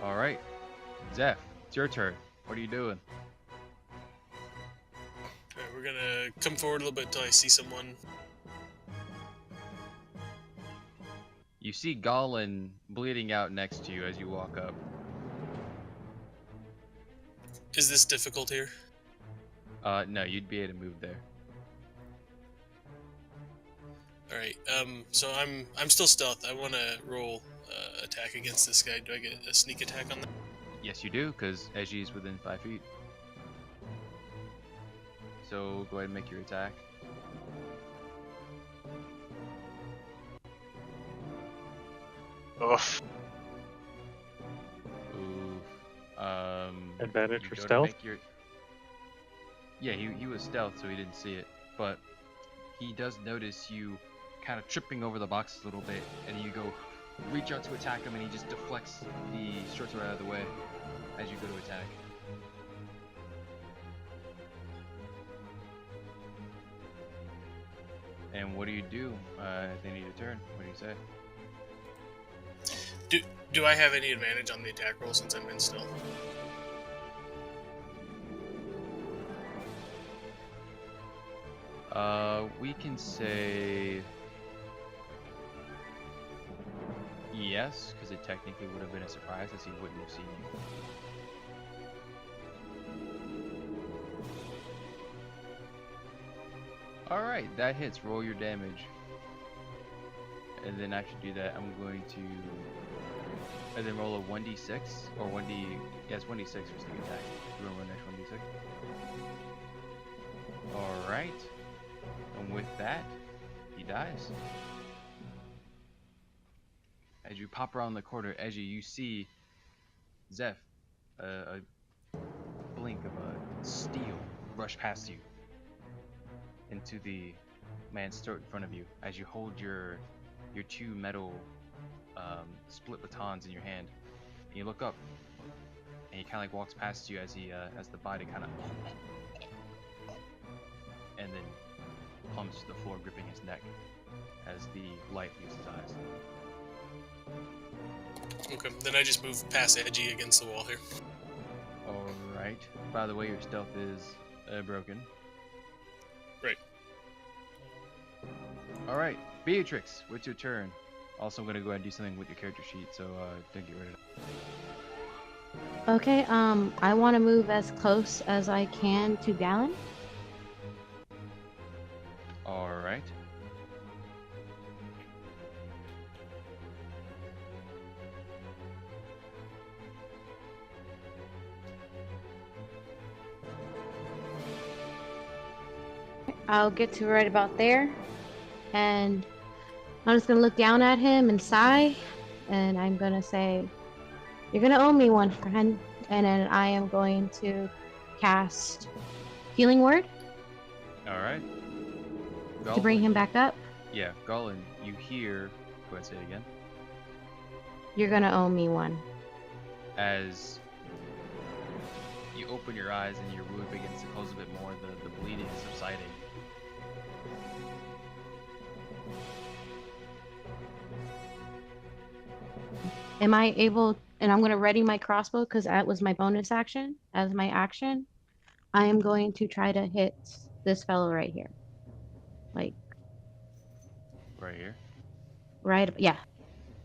All right, Zeph, it's your turn. What are you doing? Alright, we're gonna come forward a little bit until I see someone. You see Gollin bleeding out next to you as you walk up. Is this difficult here? No, you'd be able to move there. Alright, so I'm still stealth. I want to roll attack against this guy. Do I get a sneak attack on that? Yes, you do, because Eji's within 5 feet. So go ahead and make your attack. Oof. Oof. Advantage you for go to stealth? make your- Yeah, he was stealth, so he didn't see it. But he does notice you kind of tripping over the boxes a little bit, and you go reach out to attack him, and he just deflects the short sword out of the way as you go to attack. And what do you do at the end of your turn? What do you say? Do I have any advantage on the attack roll since I'm in stealth? We can say yes, because it technically would have been a surprise as he wouldn't have seen you. Alright, that hits. Roll your damage. And then after you do that, I'm going to... And then roll a 1d6, or 1d... Yeah, it's 1d6 for sneak attack. You want to roll next 1d6? Alright. And with that, he dies. As you pop around the corner, Eji, you see Zeph a blink of a steel rush past you into the man's throat in front of you as you hold your two metal split batons in your hand. And you look up, and he kind of like walks past you as he as the body kind of and then plumps to the floor, gripping his neck as the light leaves his eyes. Okay, then I just move past Edgy against the wall here. Alright. By the way, your stealth is broken. Right. Alright, Beatrix, what's your turn? Also, I'm going to go ahead and do something with your character sheet, so don't get rid of it. Okay, I want to move as close as I can to Gallon. Alright. I'll get to right about there, and I'm just gonna look down at him and sigh, and I'm gonna say, "You're gonna owe me one, friend." And then I am going to cast Healing Word Alright. to bring him back up. Yeah, Gollin, you hear... Go ahead and say it again. You're gonna owe me one. As you open your eyes and your wound begins to close a bit more, the bleeding is subsiding. Am I able? And I'm gonna ready my crossbow because that was my bonus action. As my action, I am going to try to hit this fellow right here. Like, Right here. right, yeah.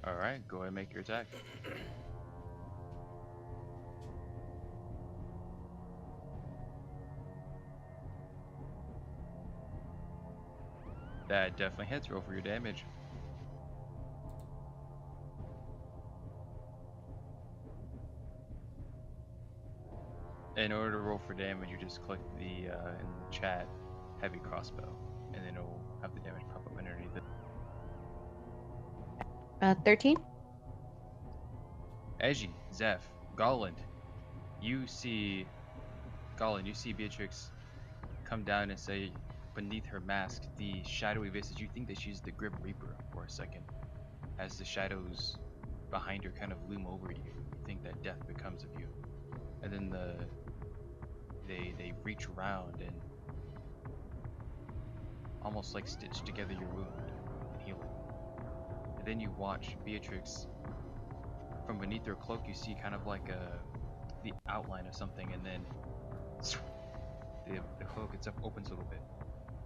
Alright, go ahead and make your attack. That definitely hits. Roll for your damage. In order to roll for damage, you just click the in the chat heavy crossbow, and then it'll have the damage pop up underneath it. 13. Eji, Zeph, Golland, you see Beatrix come down and say, beneath her mask, the shadowy visage, you think that she's the Grim Reaper for a second. As the shadows behind her kind of loom over you, you think that death becomes of you. And then they reach around and almost like stitch together your wound and heal it. And then you watch Beatrix, from beneath her cloak, you see kind of like the outline of something, and then the cloak itself opens a little bit.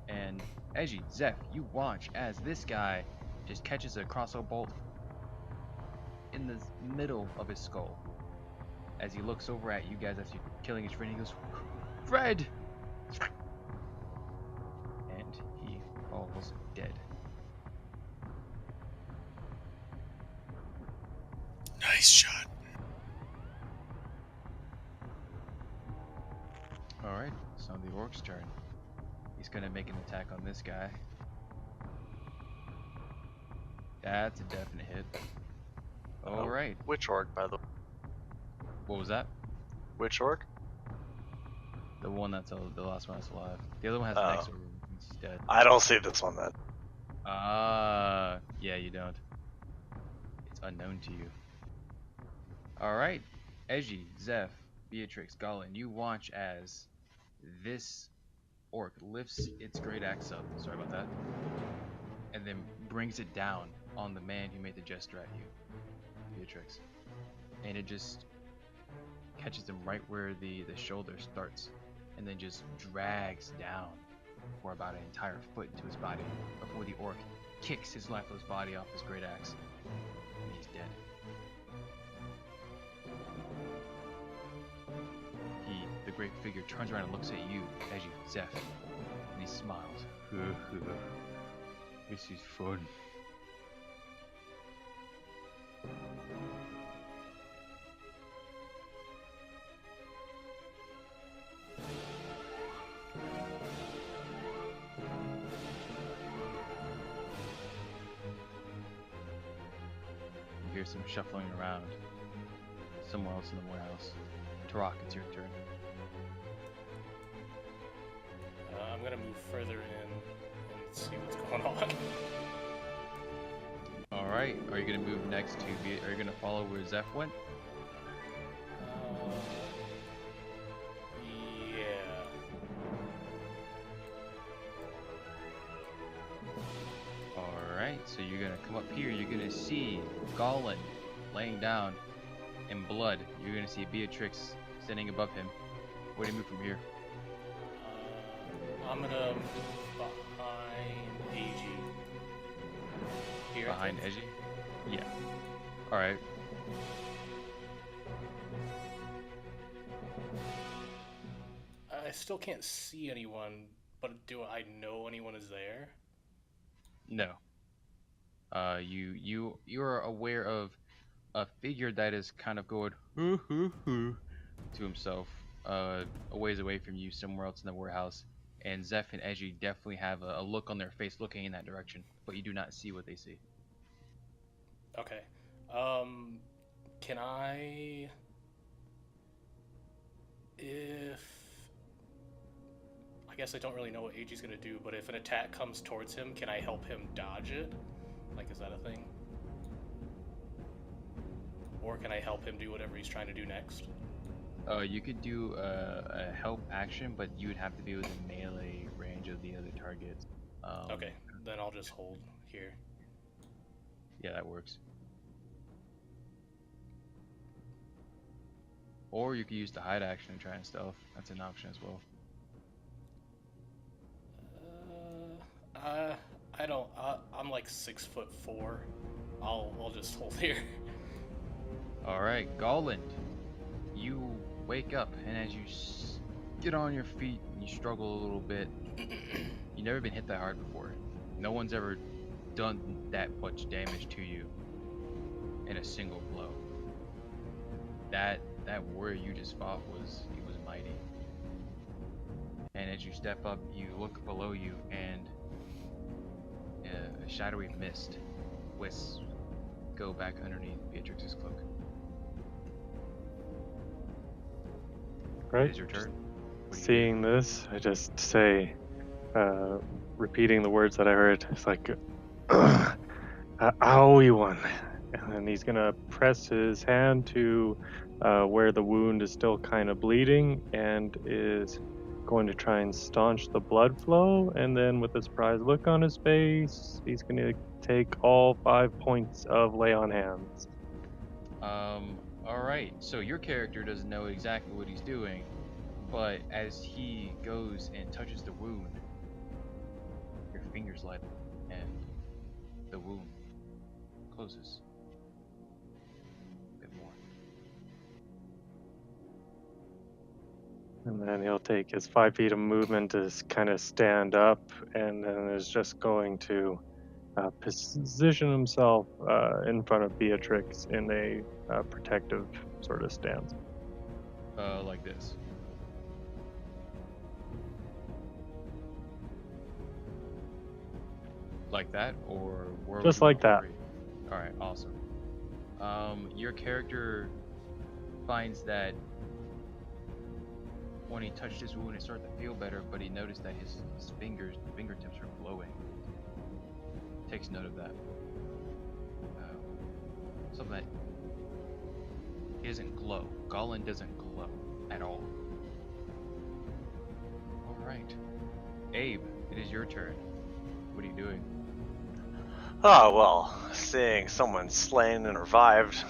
And Eji, Zeph, you watch as this guy just catches a crossbow bolt in the middle of his skull. As he looks over at you guys as you're killing his friend, he goes, "Fred!" And he falls dead. Nice shot. Alright, so the orc's turn. He's gonna make an attack on this guy. That's a definite hit. Alright. Which orc, by the way? What was that? Which orc? The one that's the last one that's alive. The other one has an X over him. He's dead. I don't see this one then. Yeah, you don't. It's unknown to you. Alright. Eji, Zeph, Beatrix, Gollin, you watch as this orc lifts its great axe up, sorry about that, and then brings it down on the man who made the gesture at you, Beatrix. And it just catches him right where the shoulder starts, and then just drags down for about an entire foot into his body before the orc kicks his lifeless body off his great axe, and he's dead. The great figure turns around and looks at you, Eji, Zeph, and he smiles. This is fun. You hear some shuffling around somewhere else in the warehouse. Turok, it's your turn. I'm gonna move further in and see what's going on. All right. Are you gonna move next to? Are you gonna follow where Zeph went? Yeah. All right. So you're gonna come up here. You're gonna see Gollin laying down in blood. You're gonna see Beatrix standing above him. Where do you move from here? I'm gonna move behind AG. Here. I Behind think. Edgy? Yeah. All right. I still can't see anyone, but do I know anyone is there? No. You're aware of a figure that is kind of going hoo hoo hoo to himself, a ways away from you, somewhere else in the warehouse. And Zeph and Edgy definitely have a look on their face looking in that direction, but you do not see what they see. Okay. Can I... If... I guess I don't really know what AG's gonna do, but if an attack comes towards him, can I help him dodge it? Like, is that a thing? Or can I help him do whatever he's trying to do next? You could do a help action, but you would have to be within melee range of the other targets. Okay, then I'll just hold here. Yeah, that works. Or you could use the hide action and try and stealth. That's an option as well. I don't. I'm like 6'4". I'll just hold here. All right, Golland, you wake up, and as you get on your feet and you struggle a little bit, you've never been hit that hard before. No one's ever done that much damage to you in a single blow. That warrior you just fought was mighty. And as you step up, you look below you, and a shadowy mist wisps go back underneath Beatrix's cloak. Right? It is your turn. What do you Seeing this, I just say, repeating the words that I heard, it's like, owie one. And then he's gonna press his hand to where the wound is still kind of bleeding and is going to try and staunch the blood flow. And then with a surprised look on his face, he's gonna take all 5 points of lay on hands. All right. So your character doesn't know exactly what he's doing, but as he goes and touches the wound, your fingers light up, and the wound closes. A bit more. And then he'll take his 5 feet of movement to kind of stand up, and then is just going to position himself in front of Beatrix in a protective sort of stance. Like this. Like that, or where Just would you like that. want to be? All right, awesome. Your character finds that when he touched his wound, it started to feel better, but he noticed that his fingertips are glowing. Takes note of that. Something that he doesn't glow. Gollin doesn't glow at all. All right, Abe, it is your turn. What are you doing? Oh, well, seeing someone slain and revived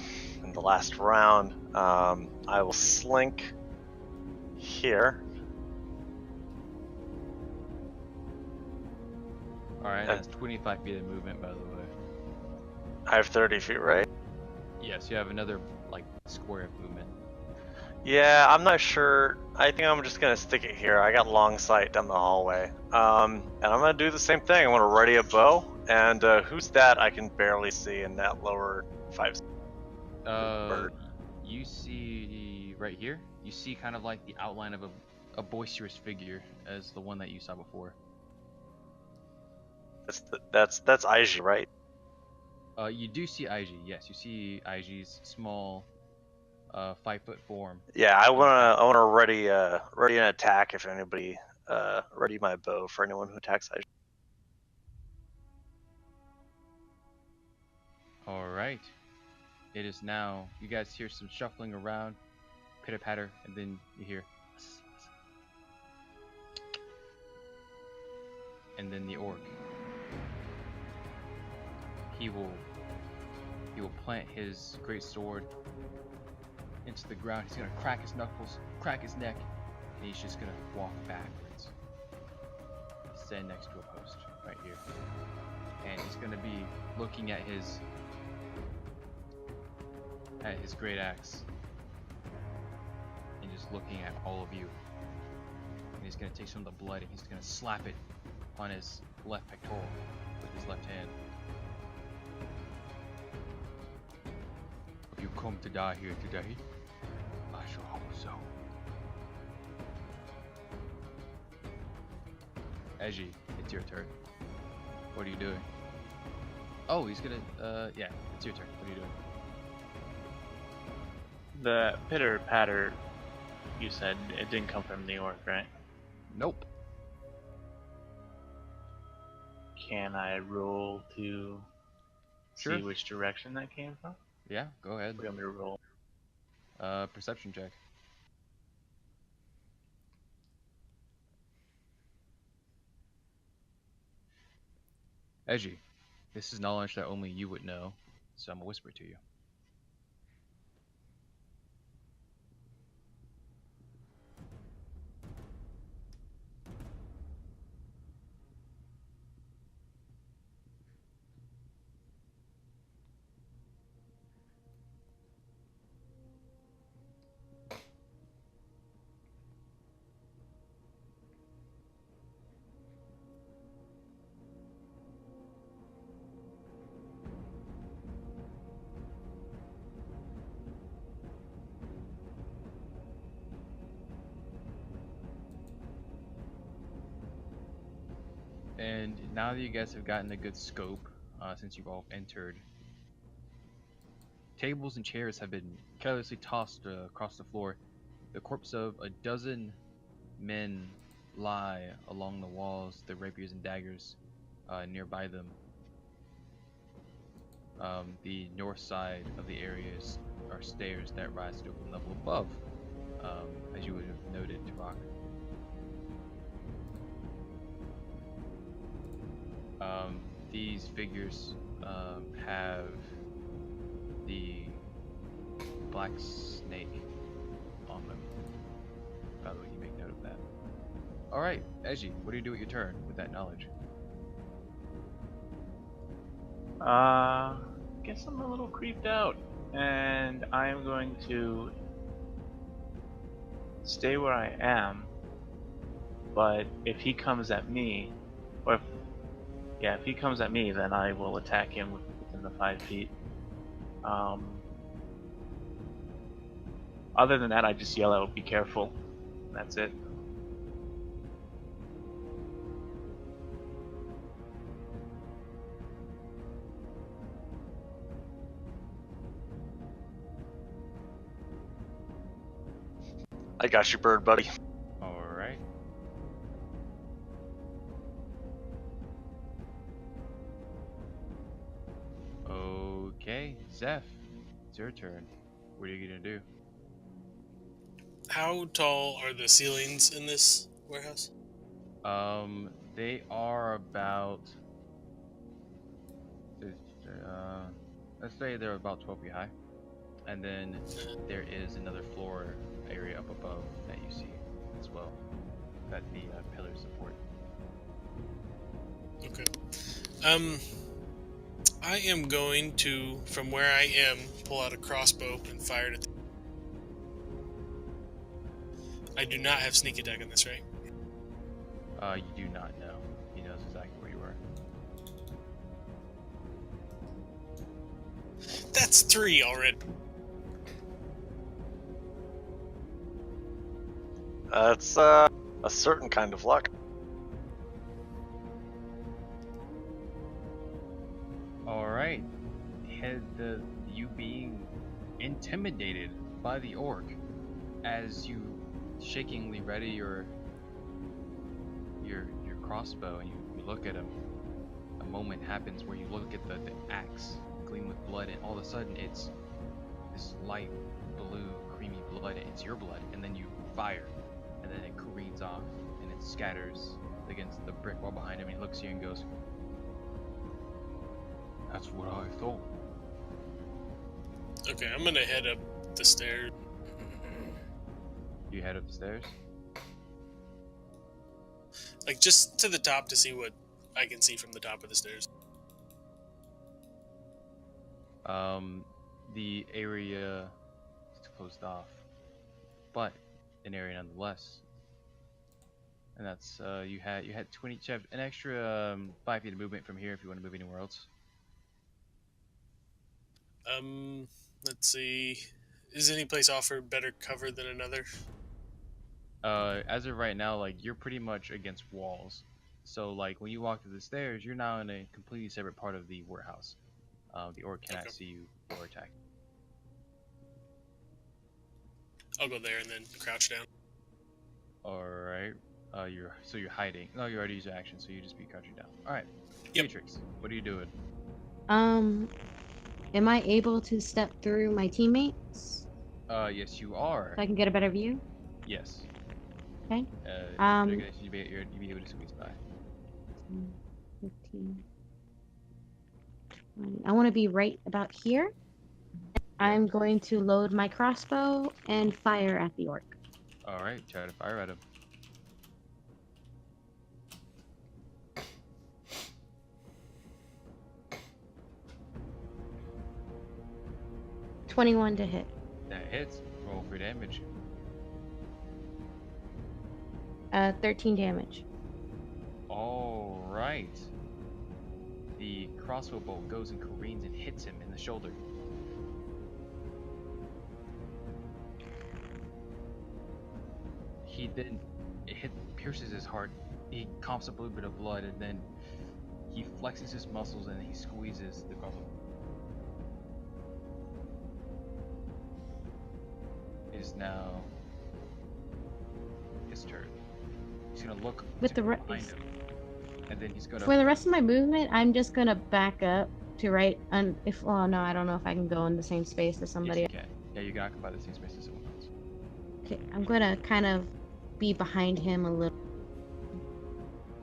in the last round, I will slink here. Alright, that's 25 feet of movement, by the way. I have 30 feet, right? Yes, you have another, like, square of movement. Yeah, I'm not sure. I think I'm just gonna stick it here. I got long sight down the hallway. And I'm gonna do the same thing. I'm gonna ready a bow. And who's that? I can barely see in that lower 5. You see right here. You see kind of like the outline of a boisterous figure as the one that you saw before. That's Aiji, right? You do see IG. Yes, you see IG's small, 5-foot form. Yeah, I wanna ready an attack if anybody ready my bow for anyone who attacks. All right. It is now. You guys hear some shuffling around, pitter patter, and then you hear. And then the orc. He will plant his great sword into the ground. He's gonna crack his knuckles, crack his neck, and he's just gonna walk backwards. Stand next to a post right here. And he's gonna be looking at his great axe. And just looking at all of you. And he's gonna take some of the blood and he's gonna slap it on his left pectoral with his left hand. If you come to die here today, I shall hope so. Eji, it's your turn. What are you doing? Oh, he's gonna, yeah, it's your turn. What are you doing? The pitter patter, you said it didn't come from the orc, right? Nope. Can I roll to Sure. see which direction that came from? Yeah, go ahead. What do you want me to roll? Perception check. Eji, this is knowledge that only you would know, so I'm gonna whisper to you. And now that you guys have gotten a good scope, since you've all entered, tables and chairs have been carelessly tossed across the floor. The corpse of a dozen men lie along the walls, their rapiers and daggers nearby them. The north side of the areas are stairs that rise to a level above, as you would have noted, Tarak. These figures have the black snake on them. By the way, you make note of that. Alright, Eji, what do you do with your turn with that knowledge? Guess I'm a little creeped out, and I am going to stay where I am. But if he comes at me, or if he comes at me, then I will attack him within the 5 feet. Other than that, I just yell out, "Be careful." That's it. I got you, bird buddy. Alright. Okay, Zeph, it's your turn. What are you gonna do? How tall are the ceilings in this warehouse? They are about, let's say they're about 12 feet high. And then there is another floor area up above that you see as well, that the pillars support. Okay. I am going to, from where I am, pull out a crossbow and fire it at I do not have sneak attack on this, right? You do not know. He knows exactly where you are. That's 3 already. That's a certain kind of luck. Alright. You being intimidated by the orc, as you shakingly ready your crossbow and you look at him, a moment happens where you look at the axe gleam with blood, and all of a sudden it's this light blue, creamy blood, and it's your blood, and then you fire, and then it careens off, and it scatters against the brick wall behind him, and he looks at you and goes, "That's what I thought." Okay, I'm gonna head up the stairs. You head up the stairs? Like, just to the top to see what I can see from the top of the stairs. The area is closed off, but an area nonetheless. And that's you had 20. You have an extra 5 feet of movement from here if you want to move anywhere else. Let's see. Does any place offer better cover than another? As of right now, like, you're pretty much against walls. So like when you walk to the stairs, you're now in a completely separate part of the warehouse. The orc cannot Okay. see you or attack. I'll go there and then crouch down. All right. You're hiding. No, you already used your action, so you just be crouching down. All right. Yep. Matrix, what are you doing? Am I able to step through my teammates Yes, you are. so I can get a better view? Yes. Okay. You'd be able to squeeze by. 15. 20. I want to be right about here. I'm going to load my crossbow and fire at the orc. All right. Try to fire at him. $21 to hit. That hits. Roll for damage. 13 damage. All right. The crossbow bolt goes and careens and hits him in the shoulder. It pierces his heart. He coughs up a little bit of blood, and then he flexes his muscles and he squeezes the crossbow. It is now his turn. He's gonna look With the behind him, and then he's gonna. For the rest of my movement, I'm just gonna back up to right. Oh no, I don't know if I can go in the same space as somebody. Yes, you can. Yeah, you can occupy the same space as someone else. Okay, I'm gonna kind of be behind him a little.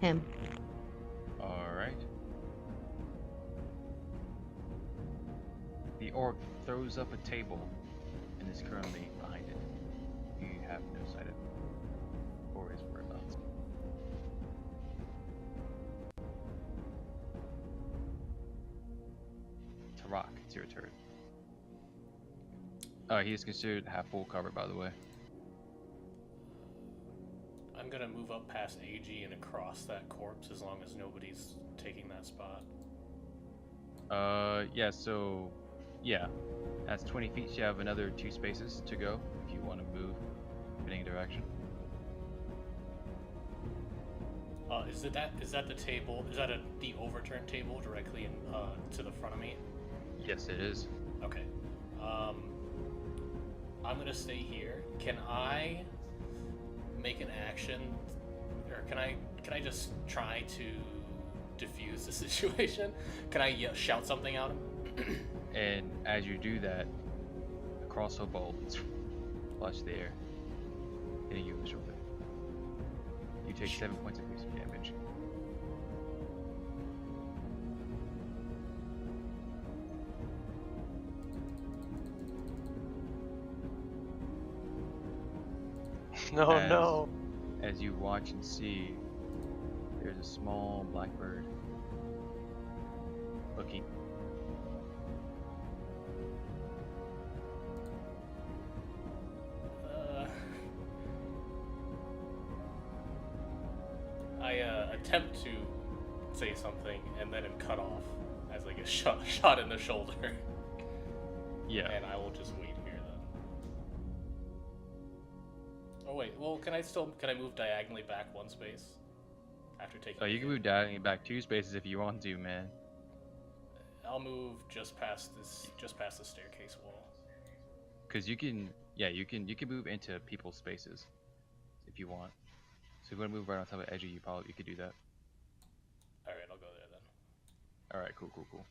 Him. All right. The orc throws up a table and is currently behind it. You have no sight of it or his whereabouts. Tarak, it's your turn. He is considered half full cover, by the way. I'm gonna move up past AG and across that corpse as long as nobody's taking that spot. Yeah, that's 20 feet. So you have another 2 spaces to go if you want to move in any direction. Is that the table? Is that the overturned table directly in to the front of me? Yes, it is. Okay. I'm gonna stay here. Can I make an action, or can I just try to diffuse the situation? Can I shout something at him? And as you do that, the crossbow bolt flush the air, hitting you in the shoulder. You take 7 points of piercing damage. No. As you watch and see, there's a small blackbird looking. I attempt to say something and then am cut off as I get shot in the shoulder. Yeah. And I will just wait here then. Oh wait, well can I move diagonally back 1 space after taking? Oh, you can move diagonally back 2 spaces if you want to, man. I'll move just past the staircase wall. Because you can Yeah, you can move into people's spaces if you want. So if you want to move right on top of Edgy, you could do that. All right, I'll go there then. All right, cool.